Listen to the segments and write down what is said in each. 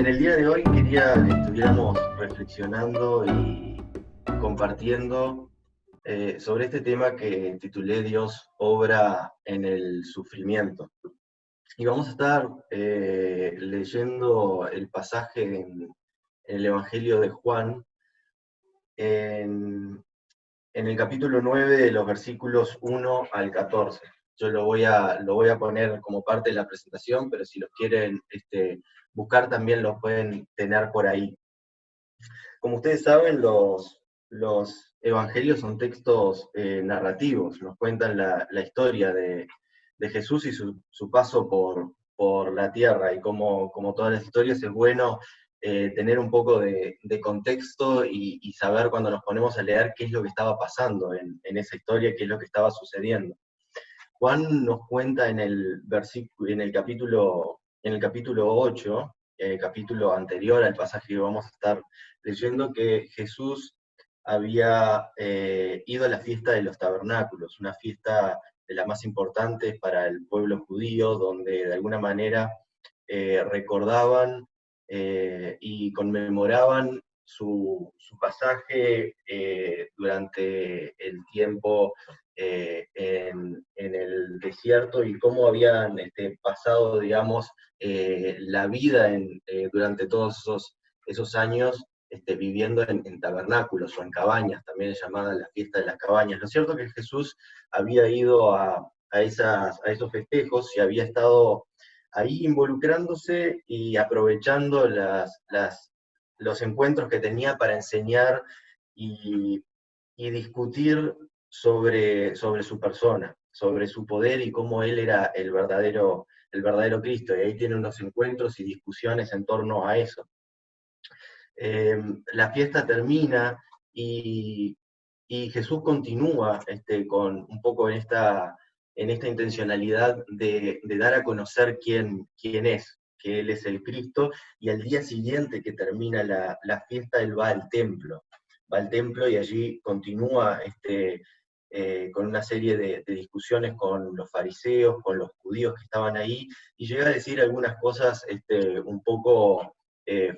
En el día de hoy quería que estuviéramos reflexionando y compartiendo sobre este tema que titulé Dios obra en el sufrimiento. Y vamos a estar leyendo el pasaje en el Evangelio de Juan, en el capítulo 9, de los versículos 1 al 14. Yo lo voy a poner como parte de la presentación, pero si los quieren buscar también los pueden tener por ahí. Como ustedes saben, los evangelios son textos narrativos, nos cuentan la historia de Jesús y su paso por la tierra, y como todas las historias es bueno tener un poco de contexto y saber cuando nos ponemos a leer qué es lo que estaba pasando en esa historia, qué es lo que estaba sucediendo. Juan nos cuenta en el capítulo 8, capítulo anterior al pasaje que vamos a estar leyendo, que Jesús había ido a la fiesta de los tabernáculos, una fiesta de las más importantes para el pueblo judío, donde de alguna manera recordaban y conmemoraban su pasaje durante el tiempo en el desierto, y cómo habían pasado, digamos, la vida durante todos esos años viviendo en tabernáculos o en cabañas, también es llamada la fiesta de las cabañas. Lo cierto es que Jesús había ido a esos festejos y había estado ahí involucrándose y aprovechando los encuentros que tenía para enseñar y discutir sobre su persona, sobre su poder y cómo él era el verdadero Cristo. Y ahí tiene unos encuentros y discusiones en torno a eso. La fiesta termina y Jesús continúa con un poco en esta intencionalidad de dar a conocer quién es, que Él es el Cristo, y al día siguiente que termina la fiesta, Él va al templo y allí continúa con una serie de discusiones con los fariseos, con los judíos que estaban ahí, y llega a decir algunas cosas un poco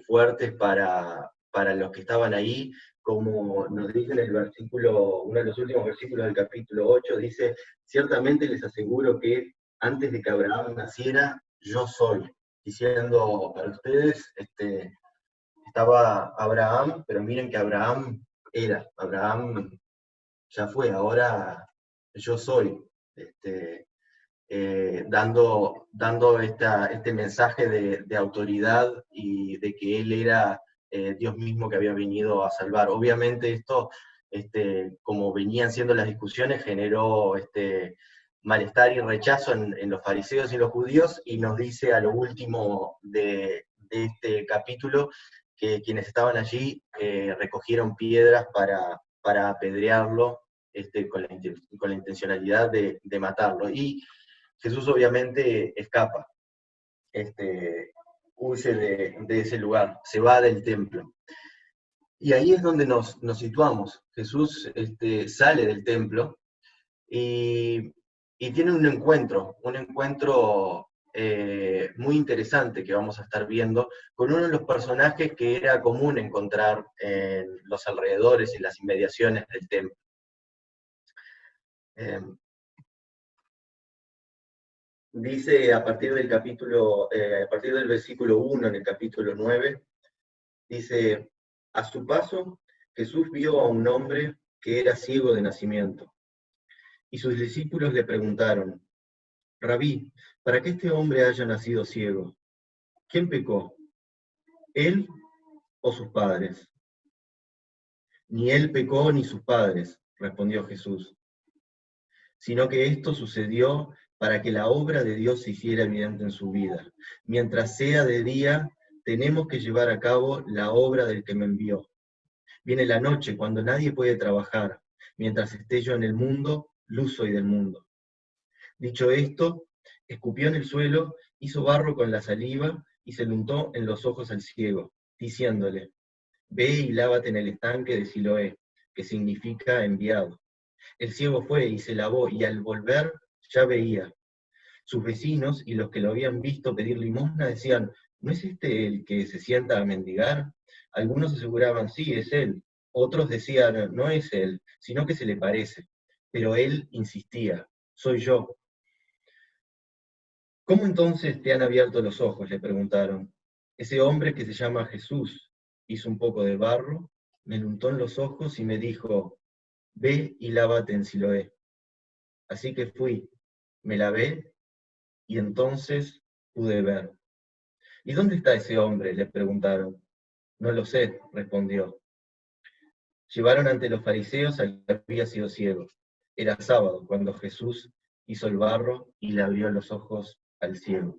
fuertes para los que estaban ahí, como nos dice en el versículo, uno de los últimos versículos del capítulo 8, dice: ciertamente les aseguro que antes de que Abraham naciera, yo soy. Diciendo, para ustedes estaba Abraham, pero miren que Abraham ya fue, ahora yo soy. Dando este mensaje de autoridad y de que él era Dios mismo que había venido a salvar. Obviamente esto, como venían siendo las discusiones, generó malestar y rechazo en los fariseos y los judíos, y nos dice a lo último de este capítulo que quienes estaban allí recogieron piedras para apedrearlo, con la intencionalidad de matarlo. Y Jesús obviamente escapa, huye de ese lugar, se va del templo. Y ahí es donde nos situamos. Jesús sale del templo y tiene un encuentro muy interesante que vamos a estar viendo con uno de los personajes que era común encontrar en los alrededores y las inmediaciones del templo. Dice a partir del versículo 1 en el capítulo 9, dice: a su paso, Jesús vio a un hombre que era ciego de nacimiento, y sus discípulos le preguntaron: Rabí, ¿para qué este hombre haya nacido ciego? ¿Quién pecó, él o sus padres? Ni él pecó ni sus padres, respondió Jesús, sino que esto sucedió para que la obra de Dios se hiciera evidente en su vida. Mientras sea de día, tenemos que llevar a cabo la obra del que me envió. Viene la noche, cuando nadie puede trabajar. Mientras esté yo en el mundo, luz soy del mundo. Dicho esto, escupió en el suelo, hizo barro con la saliva y se lo untó en los ojos al ciego, diciéndole: ve y lávate en el estanque de Siloé, que significa enviado. El ciego fue y se lavó, y al volver ya veía. Sus vecinos y los que lo habían visto pedir limosna decían: ¿no es este el que se sienta a mendigar? Algunos aseguraban, sí, es él. Otros decían, no es él, sino que se le parece. Pero él insistía, soy yo. ¿Cómo entonces te han abierto los ojos?, le preguntaron. Ese hombre que se llama Jesús hizo un poco de barro, me lo untó en los ojos y me dijo, ve y lávate en Siloé. Así que fui, me lavé y entonces pude ver. ¿Y dónde está ese hombre?, le preguntaron. No lo sé, respondió. Llevaron ante los fariseos al que había sido ciego. Era sábado cuando Jesús hizo el barro y le abrió los ojos al ciego.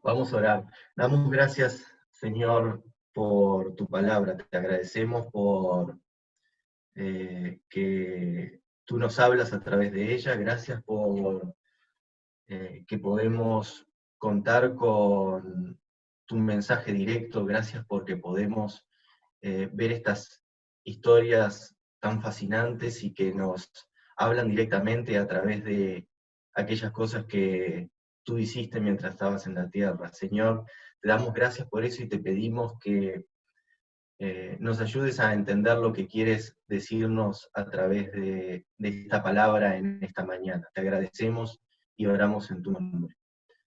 Vamos a orar. Damos gracias, Señor, por tu palabra. Te agradecemos por que tú nos hablas a través de ella. Gracias por que podemos contar con tu mensaje directo. Gracias porque podemos ver estas historias tan fascinantes y que nos hablan directamente a través de aquellas cosas que tú hiciste mientras estabas en la tierra. Señor, te damos gracias por eso y te pedimos que nos ayudes a entender lo que quieres decirnos a través de esta palabra en esta mañana. Te agradecemos y oramos en tu nombre.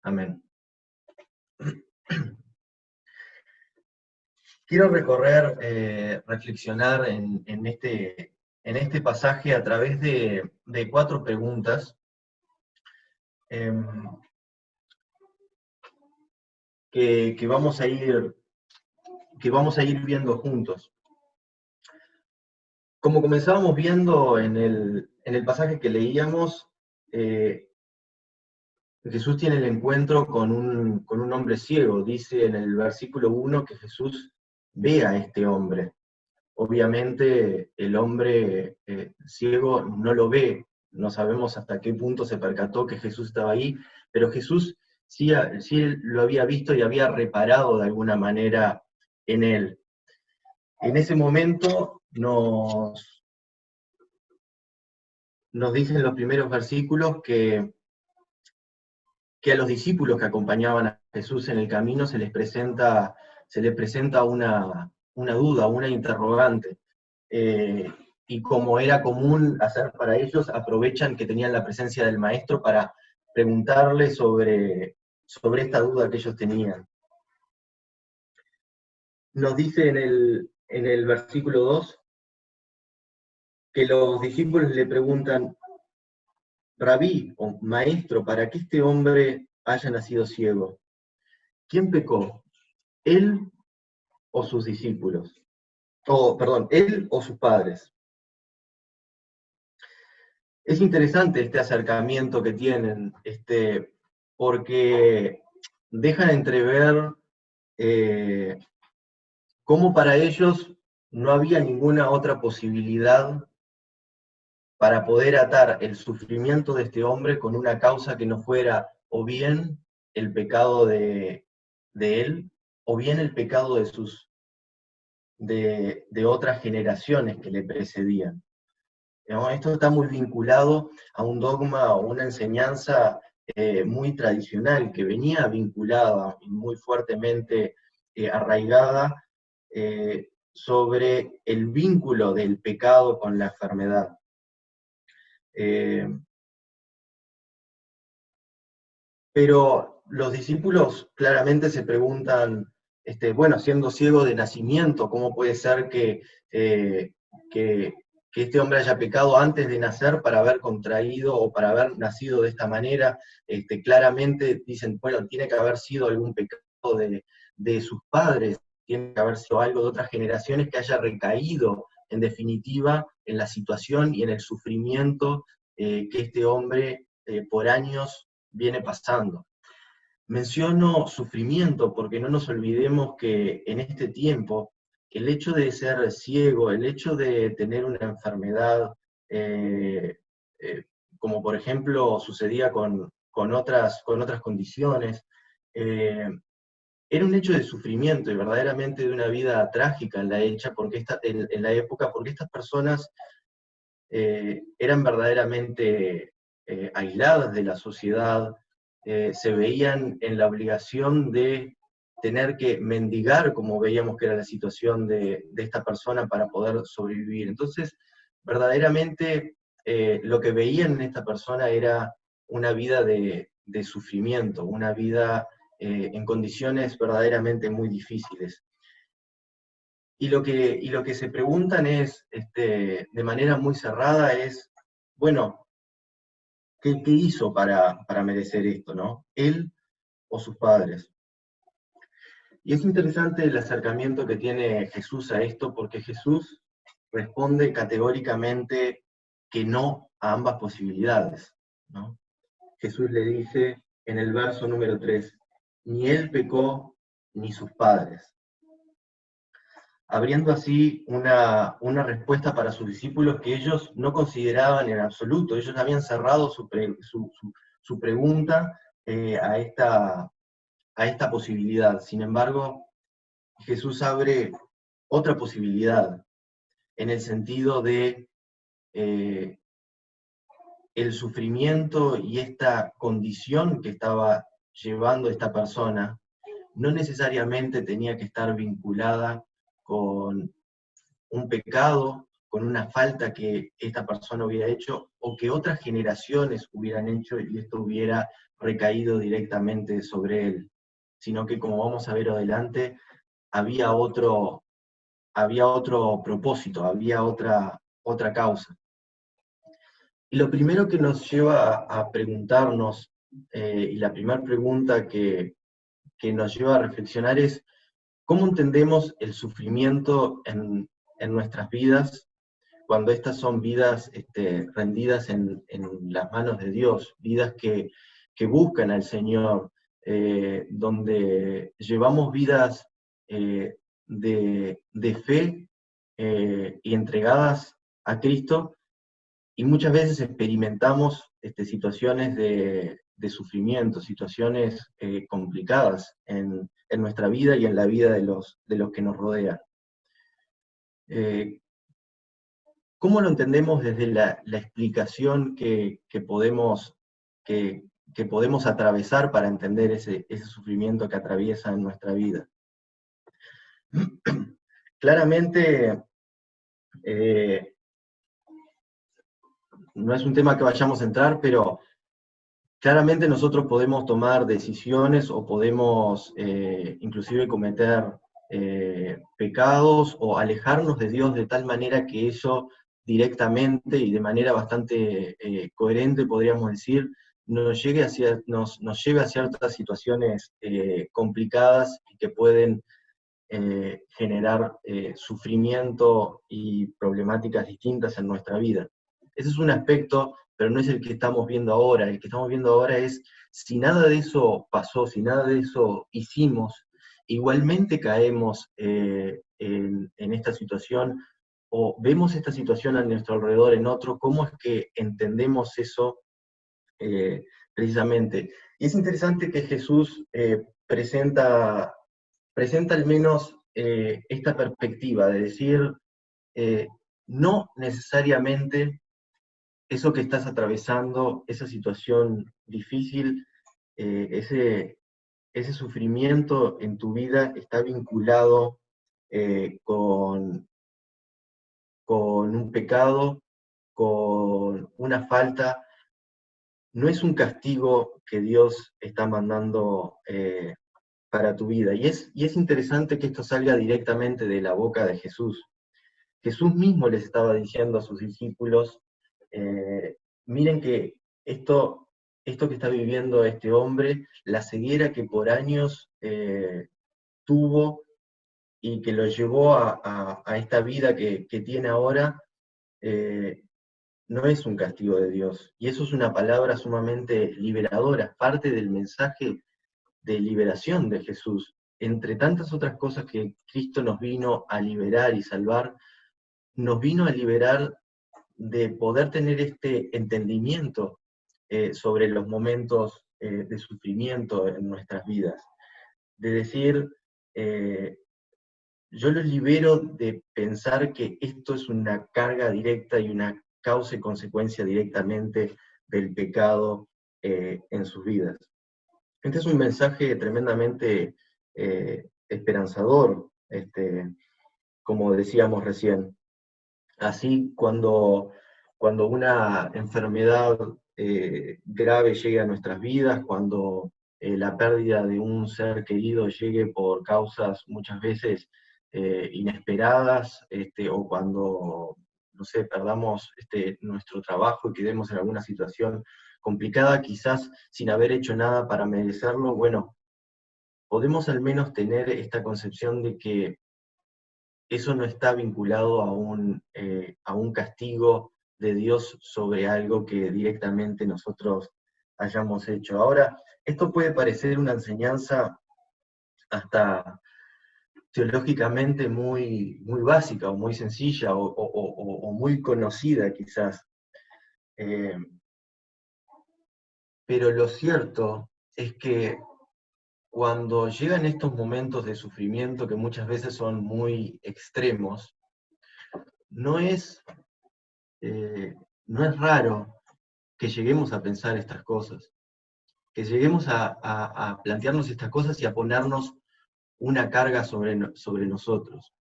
Amén. Quiero reflexionar en este pasaje a través de 4 preguntas que vamos a ir viendo juntos. Como comenzábamos viendo en el pasaje que leíamos, Jesús tiene el encuentro con un hombre ciego. Dice en el versículo 1 que Jesús ve a este hombre. Obviamente el hombre ciego no lo ve, no sabemos hasta qué punto se percató que Jesús estaba ahí, pero Jesús sí lo había visto y había reparado de alguna manera en él. En ese momento nos dicen los primeros versículos que a los discípulos que acompañaban a Jesús en el camino se les presenta una duda, una interrogante. Y como era común hacer para ellos, aprovechan que tenían la presencia del maestro para preguntarle sobre esta duda que ellos tenían. Nos dice en el versículo 2 que los discípulos le preguntan, Rabí o maestro, ¿para qué este hombre haya nacido ciego? ¿Quién pecó? ¿Él o sus discípulos? ¿Él o sus padres? Es interesante este acercamiento que tienen, porque dejan entrever cómo para ellos no había ninguna otra posibilidad para poder atar el sufrimiento de este hombre con una causa que no fuera o bien el pecado de él, o bien el pecado de otras generaciones que le precedían. ¿No? Esto está muy vinculado a un dogma o una enseñanza muy tradicional, que venía vinculada y muy fuertemente arraigada sobre el vínculo del pecado con la enfermedad. Pero los discípulos claramente se preguntan, bueno, siendo ciego de nacimiento, ¿cómo puede ser que este hombre haya pecado antes de nacer para haber contraído o para haber nacido de esta manera? Claramente dicen, bueno, tiene que haber sido algún pecado de sus padres, tiene que haber sido algo de otras generaciones que haya recaído, en definitiva, en la situación y en el sufrimiento que este hombre por años viene pasando. Menciono sufrimiento porque no nos olvidemos que en este tiempo el hecho de ser ciego, el hecho de tener una enfermedad, como por ejemplo sucedía con otras condiciones, era un hecho de sufrimiento y verdaderamente de una vida trágica en la época, porque estas personas eran verdaderamente aisladas de la sociedad, se veían en la obligación de tener que mendigar, como veíamos que era la situación de esta persona para poder sobrevivir. Entonces, verdaderamente lo que veían en esta persona era una vida de sufrimiento, una vida en condiciones verdaderamente muy difíciles. Y lo que se preguntan es, de manera muy cerrada, es, bueno, ¿qué hizo para merecer esto, no? ¿Él o sus padres? Y es interesante el acercamiento que tiene Jesús a esto, porque Jesús responde categóricamente que no a ambas posibilidades, ¿no? Jesús le dice en el verso número 3, ni él pecó ni sus padres, abriendo así una respuesta para sus discípulos que ellos no consideraban en absoluto. Ellos habían cerrado su pregunta a esta posibilidad. Sin embargo, Jesús abre otra posibilidad en el sentido de eh, el sufrimiento y esta condición que estaba llevando esta persona no necesariamente tenía que estar vinculada con un pecado, con una falta que esta persona hubiera hecho o que otras generaciones hubieran hecho y esto hubiera recaído directamente sobre él, sino que, como vamos a ver adelante, había otro, había otro propósito, había otra causa. Y lo primero que nos lleva a preguntarnos, y la primera pregunta que nos lleva a reflexionar es, ¿cómo entendemos el sufrimiento en nuestras vidas cuando estas son vidas rendidas en las manos de Dios, vidas que buscan al Señor, donde llevamos vidas de fe y entregadas a Cristo, y muchas veces experimentamos situaciones de sufrimiento, situaciones complicadas en nuestra vida y en la vida de los que nos rodean. ¿Cómo lo entendemos desde la explicación que podemos atravesar para entender ese sufrimiento que atraviesa en nuestra vida? Claramente, no es un tema que vayamos a entrar, pero claramente nosotros podemos tomar decisiones o podemos inclusive cometer pecados o alejarnos de Dios de tal manera que eso directamente y de manera bastante coherente, podríamos decir, nos lleve a ciertas situaciones complicadas y que pueden generar sufrimiento y problemáticas distintas en nuestra vida. Ese es un aspecto, pero no es el que estamos viendo ahora. El que estamos viendo ahora es, si nada de eso pasó, si nada de eso hicimos, igualmente caemos en esta situación o vemos esta situación a nuestro alrededor en otro, ¿cómo es que entendemos eso eh, precisamente? Y es interesante que Jesús presenta al menos esta perspectiva de decir, eh, no necesariamente eso que estás atravesando, esa situación difícil, ese sufrimiento en tu vida está vinculado con un pecado, con una falta. No es un castigo que Dios está mandando para tu vida. Y es interesante que esto salga directamente de la boca de Jesús. Jesús mismo les estaba diciendo a sus discípulos, miren que esto que está viviendo este hombre, la ceguera que por años tuvo y que lo llevó a esta vida que tiene ahora, eh, no es un castigo de Dios. Y eso es una palabra sumamente liberadora, parte del mensaje de liberación de Jesús. Entre tantas otras cosas que Cristo nos vino a liberar y salvar, nos vino a liberar de poder tener este entendimiento sobre los momentos de sufrimiento en nuestras vidas. De decir, yo los libero de pensar que esto es una carga directa y una causa y consecuencia directamente del pecado en sus vidas. Este es un mensaje tremendamente esperanzador, como decíamos recién. Así, cuando una enfermedad grave llegue a nuestras vidas, cuando la pérdida de un ser querido llegue por causas muchas veces inesperadas, o cuando, no sé, perdamos nuestro trabajo y quedemos en alguna situación complicada, quizás sin haber hecho nada para merecerlo, bueno, podemos al menos tener esta concepción de que eso no está vinculado a un castigo de Dios sobre algo que directamente nosotros hayamos hecho. Ahora, esto puede parecer una enseñanza hasta teológicamente muy básica o muy sencilla o muy conocida quizás, eh, pero lo cierto es que cuando llegan estos momentos de sufrimiento que muchas veces son muy extremos, no es, eh, no es raro que lleguemos a pensar estas cosas, que lleguemos a plantearnos estas cosas y a ponernos una carga sobre nosotros.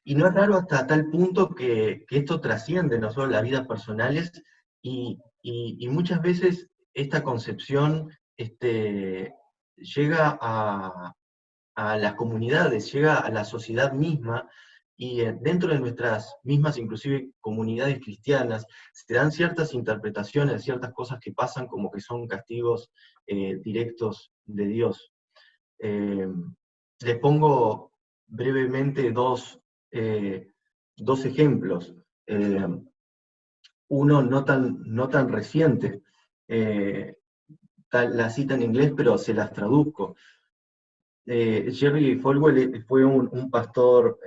Y no es raro hasta tal punto que esto trasciende no solo las vidas personales y muchas veces esta concepción llega a las comunidades, llega a la sociedad misma, y dentro de nuestras mismas, inclusive comunidades cristianas, se dan ciertas interpretaciones, ciertas cosas que pasan como que son castigos directos de Dios. Eh, Les pongo brevemente eh, dos ejemplos. Eh, Uno no tan reciente, eh, la cita en inglés, pero se las traduzco. Jerry Falwell fue un pastor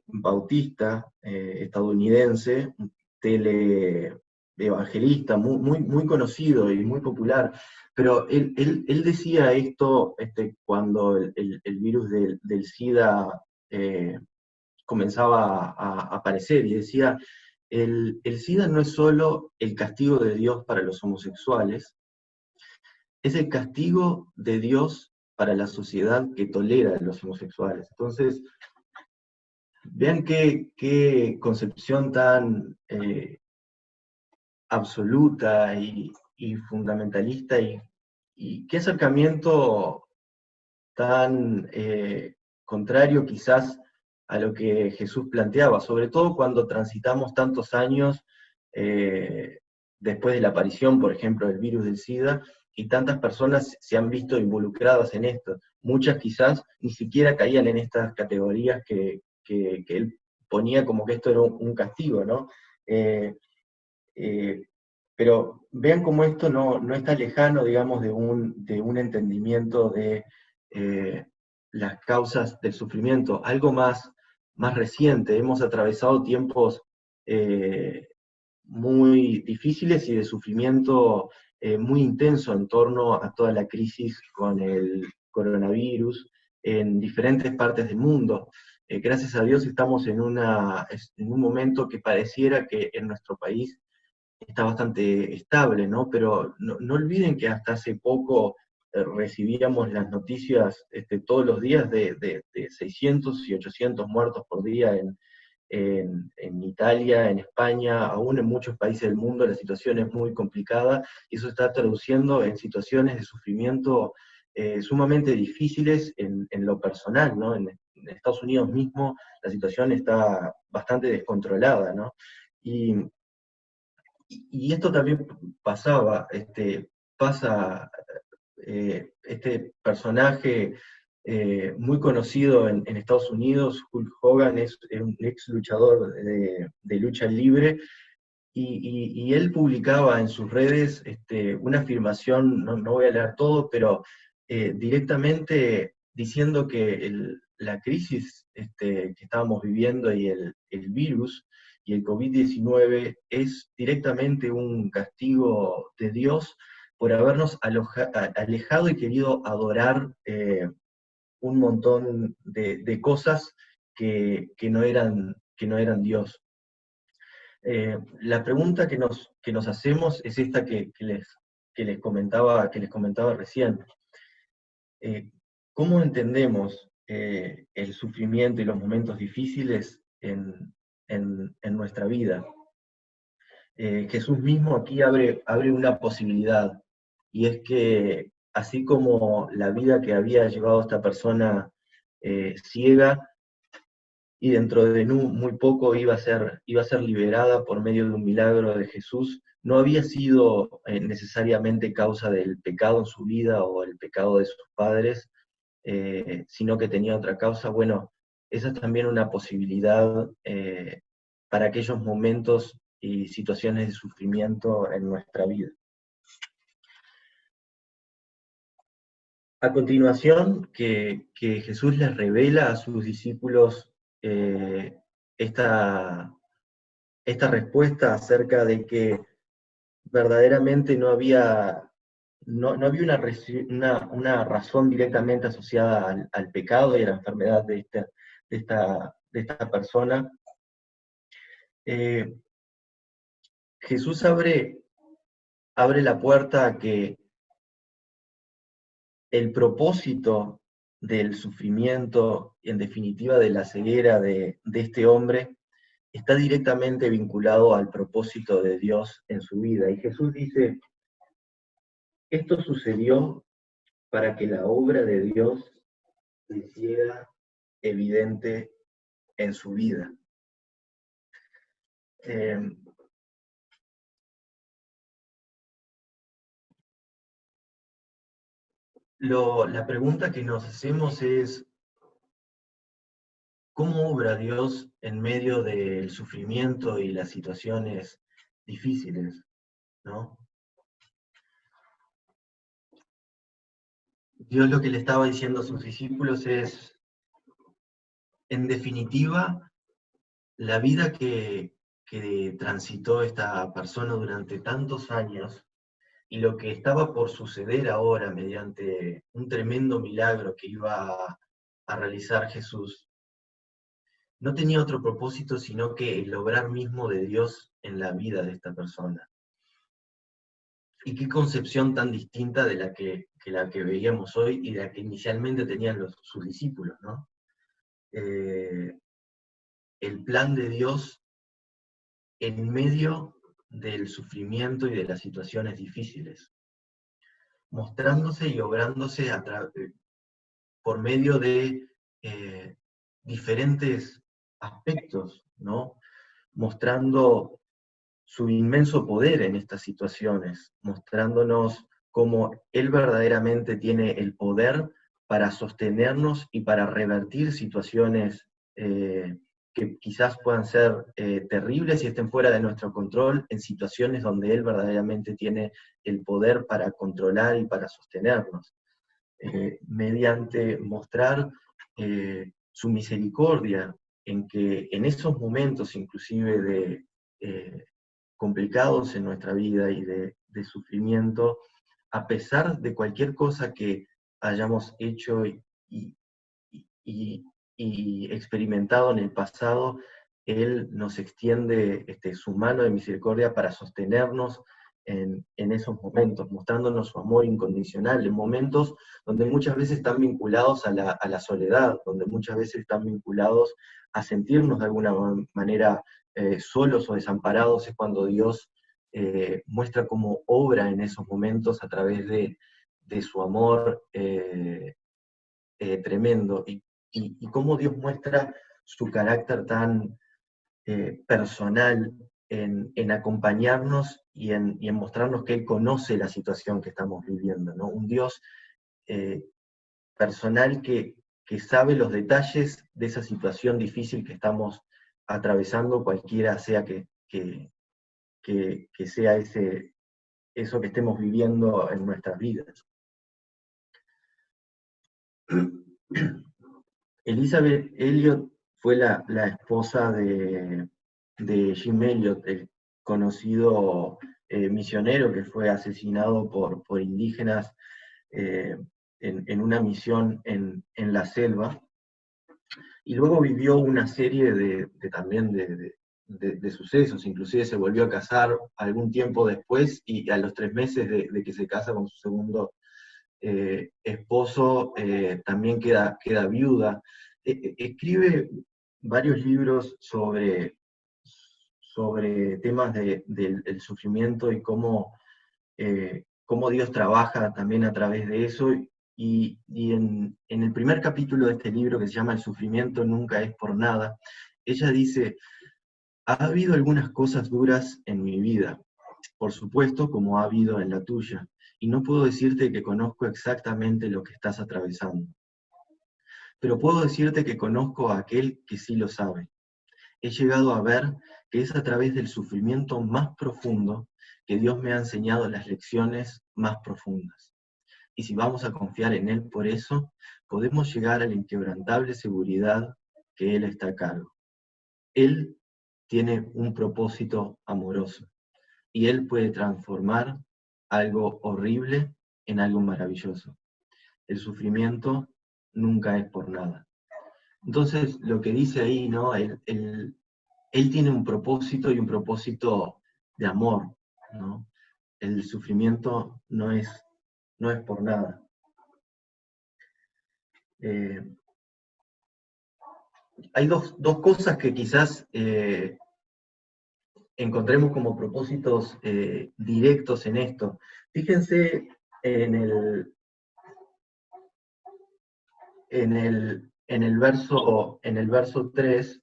bautista estadounidense, un teleevangelista muy conocido y muy popular, pero él decía esto cuando el virus del SIDA comenzaba a aparecer, y decía, el SIDA no es solo el castigo de Dios para los homosexuales, es el castigo de Dios para la sociedad que tolera a los homosexuales. Entonces, vean qué concepción tan absoluta y fundamentalista y qué acercamiento tan contrario quizás a lo que Jesús planteaba, sobre todo cuando transitamos tantos años eh, después de la aparición, por ejemplo, del virus del SIDA, y tantas personas se han visto involucradas en esto. Muchas quizás ni siquiera caían en estas categorías que él ponía como que esto era un castigo, ¿no? Eh, eh, pero vean cómo esto no está lejano, digamos, de un entendimiento de eh, las causas del sufrimiento. Algo más reciente, hemos atravesado tiempos eh, muy difíciles y de sufrimiento muy intenso en torno a toda la crisis con el coronavirus en diferentes partes del mundo. Gracias a Dios estamos en un momento que pareciera que en nuestro país está bastante estable, ¿no? Pero no olviden que hasta hace poco recibíamos las noticias todos los días de 600 y 800 muertos por día en Italia, en España, aún en muchos países del mundo la situación es muy complicada y eso está traduciendo en situaciones de sufrimiento sumamente difíciles en lo personal, ¿no? En Estados Unidos mismo la situación está bastante descontrolada, ¿no? Y, y esto también pasa, este personaje muy conocido en Estados Unidos, Hulk Hogan, es un ex luchador de lucha libre, y él publicaba en sus redes una afirmación, no voy a leer todo, pero directamente diciendo que la crisis que estábamos viviendo y el virus y el COVID-19 es directamente un castigo de Dios por habernos alejado y querido adorar un montón de cosas que no eran Dios. La pregunta que nos hacemos es esta que que les comentaba recién. ¿Cómo entendemos el sufrimiento y los momentos difíciles en nuestra vida? Jesús mismo aquí abre una posibilidad, y es que así como la vida que había llevado esta persona ciega, y dentro de muy poco iba a ser liberada por medio de un milagro de Jesús, no había sido necesariamente causa del pecado en su vida o el pecado de sus padres, sino que tenía otra causa. Bueno, esa es también una posibilidad para aquellos momentos y situaciones de sufrimiento en nuestra vida. A continuación, que Jesús les revela a sus discípulos esta, esta respuesta acerca de que verdaderamente no había una razón directamente asociada al pecado y a la enfermedad de esta persona. Jesús abre la puerta a que el propósito del sufrimiento, en definitiva de la ceguera de este hombre, está directamente vinculado al propósito de Dios en su vida. Y Jesús dice, esto sucedió para que la obra de Dios se hiciera evidente en su vida. La pregunta que nos hacemos es, ¿cómo obra Dios en medio del sufrimiento y las situaciones difíciles, ¿no? Dios lo que le estaba diciendo a sus discípulos es, en definitiva, la vida que transitó esta persona durante tantos años y lo que estaba por suceder ahora mediante un tremendo milagro que iba a realizar Jesús, no tenía otro propósito sino que el obrar mismo de Dios en la vida de esta persona. Y qué concepción tan distinta de la que veíamos hoy y de la que inicialmente tenían sus discípulos, ¿no? El plan de Dios en medio del sufrimiento y de las situaciones difíciles, mostrándose y obrándose por medio de diferentes aspectos, ¿no? Mostrando su inmenso poder en estas situaciones, mostrándonos cómo Él verdaderamente tiene el poder para sostenernos y para revertir situaciones que quizás puedan ser terribles y estén fuera de nuestro control, en situaciones donde Él verdaderamente tiene el poder para controlar y para sostenernos, mediante mostrar su misericordia, en que en esos momentos inclusive de complicados en nuestra vida y de sufrimiento, a pesar de cualquier cosa que hayamos hecho y experimentado en el pasado, Él nos extiende su mano de misericordia para sostenernos en esos momentos, mostrándonos su amor incondicional, en momentos donde muchas veces están vinculados a la soledad, donde muchas veces están vinculados a sentirnos de alguna manera solos o desamparados, es cuando Dios muestra cómo obra en esos momentos a través de su amor tremendo, y cómo Dios muestra su carácter tan personal en acompañarnos y en mostrarnos que Él conoce la situación que estamos viviendo, ¿no? Un Dios eh, personal que sabe los detalles de esa situación difícil que estamos atravesando, cualquiera sea que sea eso que estemos viviendo en nuestras vidas. Elizabeth Elliot fue la esposa de Jim Elliot, el conocido misionero que fue asesinado por indígenas en una misión en la selva, y luego vivió una serie también de de sucesos, inclusive se volvió a casar algún tiempo después y a los 3 meses de que se casa con su segundo esposo, también queda viuda. Escribe varios libros sobre temas del sufrimiento y cómo Dios trabaja también a través de eso. Y en el primer capítulo de este libro, que se llama El sufrimiento nunca es por nada, ella dice: ha habido algunas cosas duras en mi vida, por supuesto, como ha habido en la tuya, y no puedo decirte que conozco exactamente lo que estás atravesando, pero puedo decirte que conozco a aquel que sí lo sabe. He llegado a ver que es a través del sufrimiento más profundo que Dios me ha enseñado las lecciones más profundas. Y si vamos a confiar en Él por eso, podemos llegar a la inquebrantable seguridad que Él está a cargo. Él tiene un propósito amoroso y Él puede transformar algo horrible en algo maravilloso. El sufrimiento nunca es por nada. Entonces, lo que dice ahí, ¿no? Él tiene un propósito y un propósito de amor, ¿no? El sufrimiento no es por nada. Eh, Hay dos cosas que quizás encontremos como propósitos directos en esto. Fíjense en el verso 3,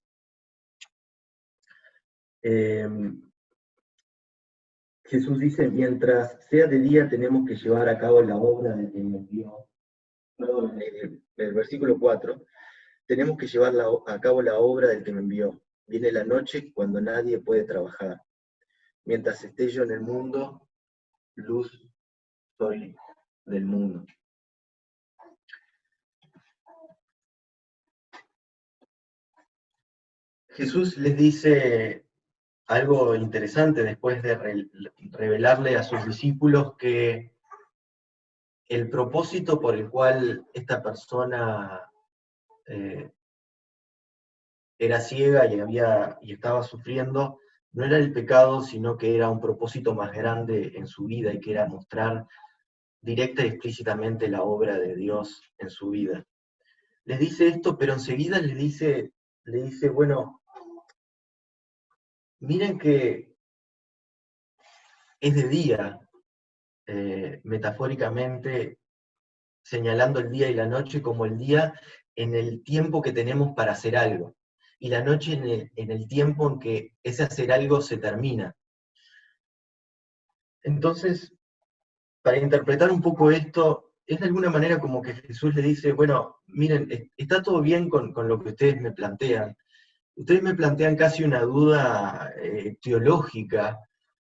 Jesús dice: mientras sea de día tenemos que llevar a cabo la obra del que nos envió. Perdón, el versículo 4, tenemos que llevar a cabo la obra del que me envió. Viene la noche cuando nadie puede trabajar. Mientras esté yo en el mundo, luz soy del mundo. Jesús les dice algo interesante después de revelarle a sus discípulos que el propósito por el cual esta persona eh, era ciega y estaba sufriendo, no era el pecado, sino que era un propósito más grande en su vida, y que era mostrar directa y explícitamente la obra de Dios en su vida. Les dice esto, pero enseguida le dice, bueno, miren que es de día, metafóricamente señalando el día y la noche como el día en el tiempo que tenemos para hacer algo, y la noche en el tiempo en que ese hacer algo se termina. Entonces, para interpretar un poco esto, es de alguna manera como que Jesús le dice: bueno, miren, está todo bien con lo que ustedes me plantean. Ustedes me plantean casi una duda teológica,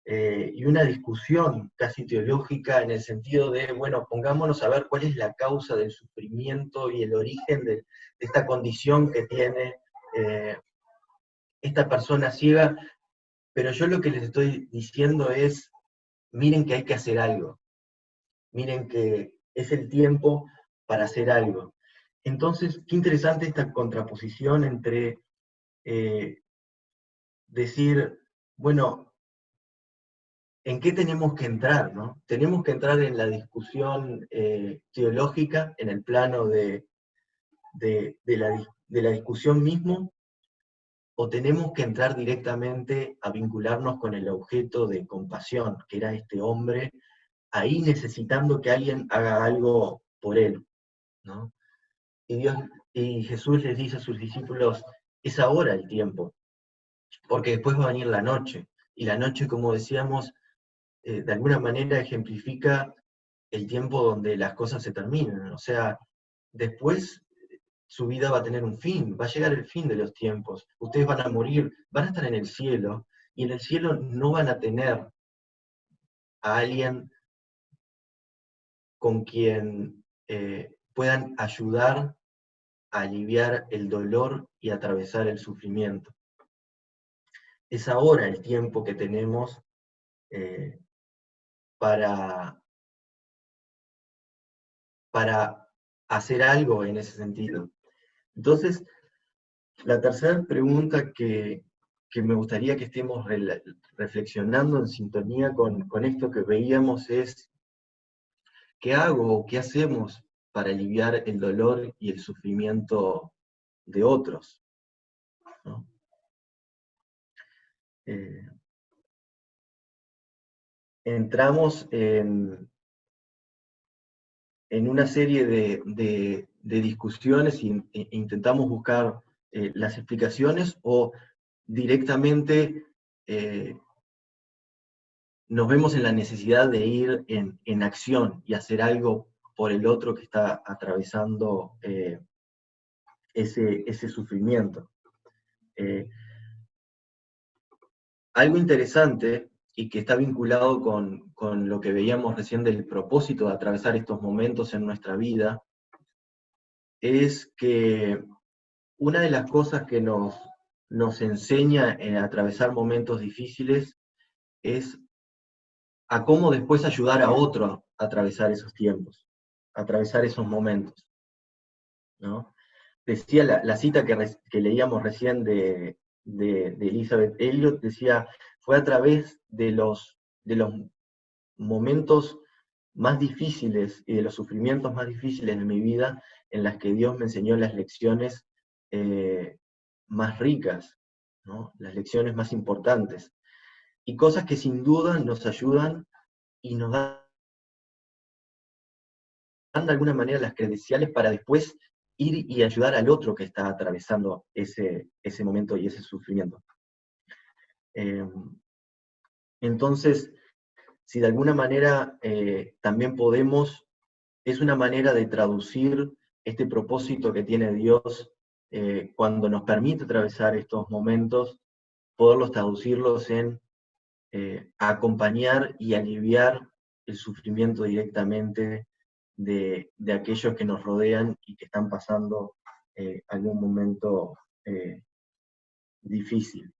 y una discusión casi teológica, en el sentido de, bueno, pongámonos a ver cuál es la causa del sufrimiento y el origen de esta condición que tiene esta persona ciega, pero yo lo que les estoy diciendo es: miren que hay que hacer algo, miren que es el tiempo para hacer algo. Entonces, qué interesante esta contraposición entre decir, bueno, ¿en qué tenemos que entrar, no? Tenemos que entrar en la discusión teológica, en el plano de la discusión mismo, o tenemos que entrar directamente a vincularnos con el objeto de compasión, que era este hombre, ahí necesitando que alguien haga algo por él, ¿no? Y Jesús les dice a sus discípulos: es ahora el tiempo, porque después va a venir la noche, y la noche, como decíamos, de alguna manera ejemplifica el tiempo donde las cosas se terminan. O sea, después su vida va a tener un fin, va a llegar el fin de los tiempos, ustedes van a morir, van a estar en el cielo, y en el cielo no van a tener a alguien con quien puedan ayudar a aliviar el dolor y atravesar el sufrimiento. Es ahora el tiempo que tenemos eh, para hacer algo en ese sentido. Entonces, la tercera pregunta que que me gustaría que estemos reflexionando en sintonía con esto que veíamos es, ¿qué hago o qué hacemos para aliviar el dolor y el sufrimiento de otros? ¿No? Entramos en una serie de discusiones e intentamos buscar las explicaciones, o directamente nos vemos en la necesidad de ir en acción y hacer algo por el otro que está atravesando ese sufrimiento. Algo interesante y que está vinculado con lo que veíamos recién del propósito de atravesar estos momentos en nuestra vida, es que una de las cosas que nos enseña en atravesar momentos difíciles es a cómo después ayudar a otro a atravesar esos tiempos, a atravesar esos momentos, ¿no? Decía la cita que leíamos recién de Elizabeth Elliot, decía, fue a través de los momentos más difíciles y de los sufrimientos más difíciles de mi vida en las que Dios me enseñó las lecciones más ricas, ¿no? Las lecciones más importantes, y cosas que sin duda nos ayudan y nos dan de alguna manera las credenciales para después ir y ayudar al otro que está atravesando ese momento y ese sufrimiento. Entonces, si de alguna manera también podemos, es una manera de traducir este propósito que tiene Dios cuando nos permite atravesar estos momentos, poderlos traducirlos en acompañar y aliviar el sufrimiento directamente de aquellos que nos rodean y que están pasando algún momento difícil.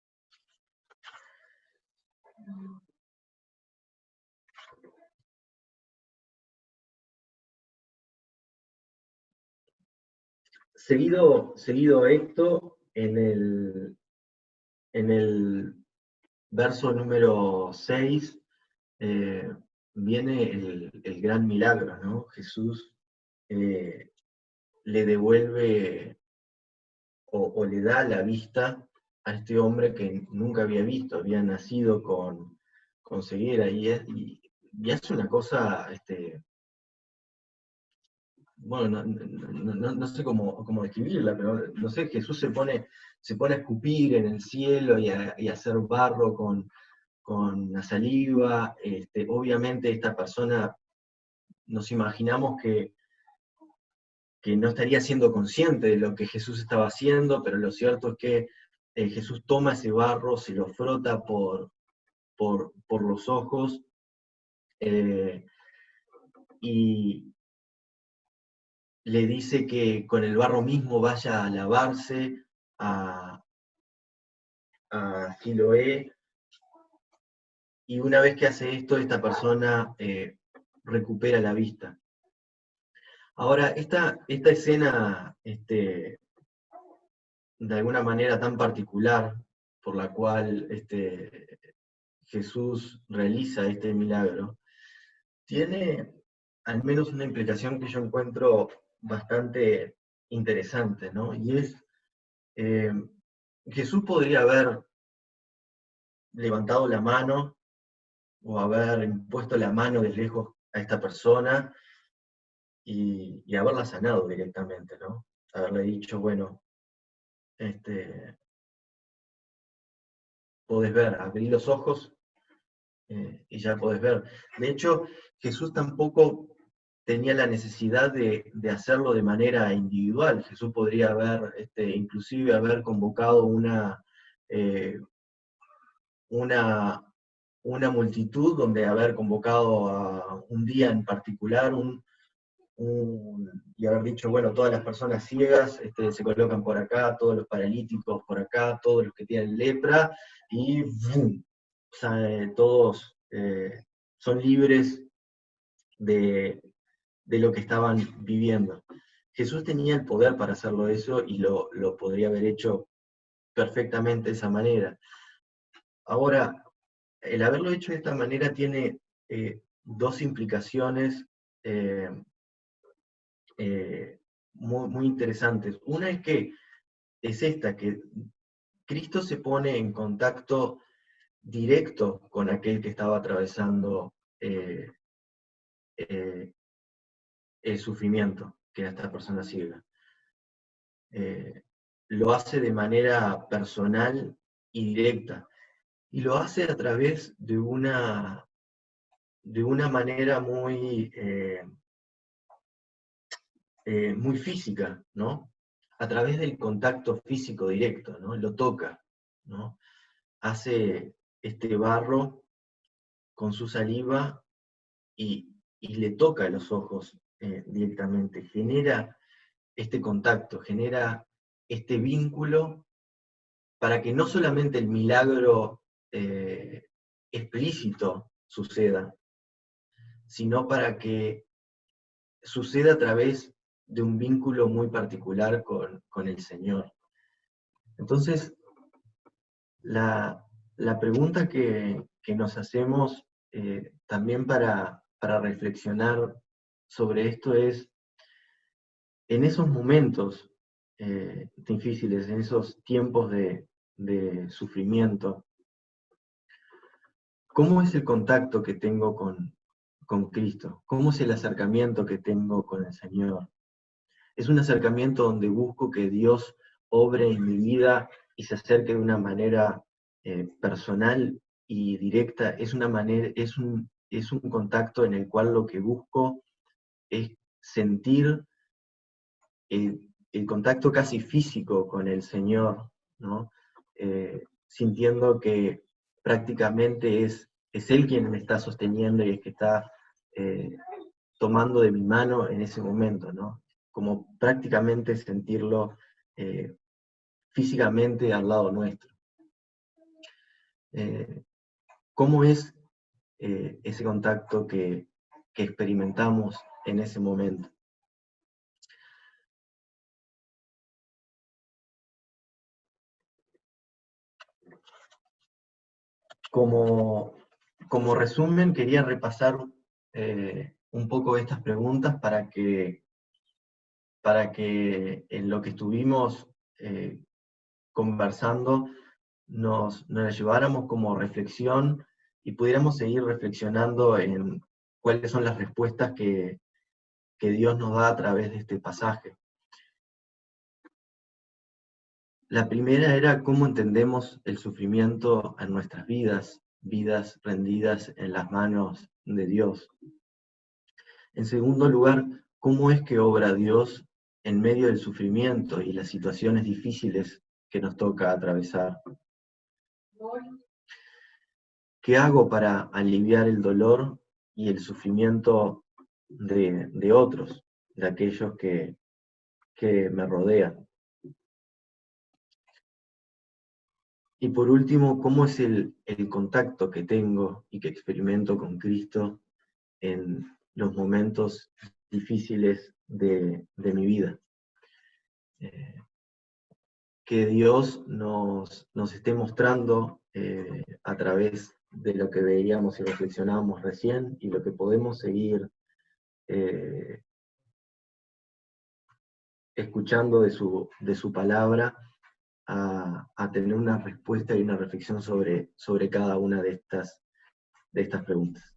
Seguido esto, en el verso número 6, viene el gran milagro, ¿no? Jesús le devuelve o le da la vista a este hombre que nunca había visto, había nacido con ceguera, y es una cosa, bueno, no sé cómo describirla, pero no sé, Jesús se pone a escupir en el cielo y a hacer barro con la saliva. Obviamente esta persona, nos imaginamos que no estaría siendo consciente de lo que Jesús estaba haciendo, pero lo cierto es que Jesús toma ese barro, se lo frota por los ojos, y le dice que con el barro mismo vaya a lavarse a Siloé, y una vez que hace esto, esta persona recupera la vista. Ahora, esta escena, de alguna manera tan particular, por la cual Jesús realiza este milagro, tiene al menos una implicación que yo encuentro bastante interesante, ¿no? Y es, Jesús podría haber levantado la mano o haber impuesto la mano de lejos a esta persona y haberla sanado directamente, ¿no? Haberle dicho, bueno, podés ver, abrí los ojos y ya podés ver. De hecho, Jesús tampoco tenía la necesidad de hacerlo de manera individual. Jesús podría haber, inclusive haber convocado una multitud, donde haber convocado a un día en particular, y haber dicho, bueno, todas las personas ciegas se colocan por acá, todos los paralíticos por acá, todos los que tienen lepra, y ¡vum! O sea, todos son libres de lo que estaban viviendo. Jesús tenía el poder para hacerlo eso, y lo podría haber hecho perfectamente de esa manera. Ahora, el haberlo hecho de esta manera tiene dos implicaciones muy interesantes. Una es que es esta, que Cristo se pone en contacto directo con aquel que estaba atravesando el sufrimiento, que era esta persona ciega. Lo hace de manera personal y directa, y lo hace a través de una manera muy física, ¿no? A través del contacto físico directo, ¿no? Lo toca, ¿no? Hace este barro con su saliva y le toca los ojos directamente, genera este contacto, genera este vínculo para que no solamente el milagro explícito suceda, sino para que suceda a través de un vínculo muy particular con el Señor. Entonces, la pregunta que nos hacemos también para reflexionar sobre esto es, en esos momentos difíciles, en esos tiempos de sufrimiento, ¿cómo es el contacto que tengo con Cristo? ¿Cómo es el acercamiento que tengo con el Señor? Es un acercamiento donde busco que Dios obre en mi vida y se acerque de una manera personal y directa. Es un contacto en el cual lo que busco es sentir el contacto casi físico con el Señor, ¿no? Sintiendo que prácticamente es Él quien me está sosteniendo y es que está tomando de mi mano en ese momento, ¿no? Como prácticamente sentirlo físicamente al lado nuestro. ¿Cómo es ese contacto que experimentamos en ese momento? Como resumen, quería repasar un poco estas preguntas para que en lo que estuvimos conversando nos lleváramos como reflexión y pudiéramos seguir reflexionando en cuáles son las respuestas que Dios nos da a través de este pasaje. La primera era cómo entendemos el sufrimiento en nuestras vidas rendidas en las manos de Dios. En segundo lugar, cómo es que obra Dios en medio del sufrimiento y las situaciones difíciles que nos toca atravesar. ¿Qué hago para aliviar el dolor y el sufrimiento de otros, de aquellos que me rodean? Y por último, ¿cómo es el contacto que tengo y que experimento con Cristo en los momentos difíciles de mi vida? Que Dios nos esté mostrando a través de lo que veíamos y reflexionábamos recién y lo que podemos seguir escuchando de su palabra, a tener una respuesta y una reflexión sobre cada una de estas preguntas.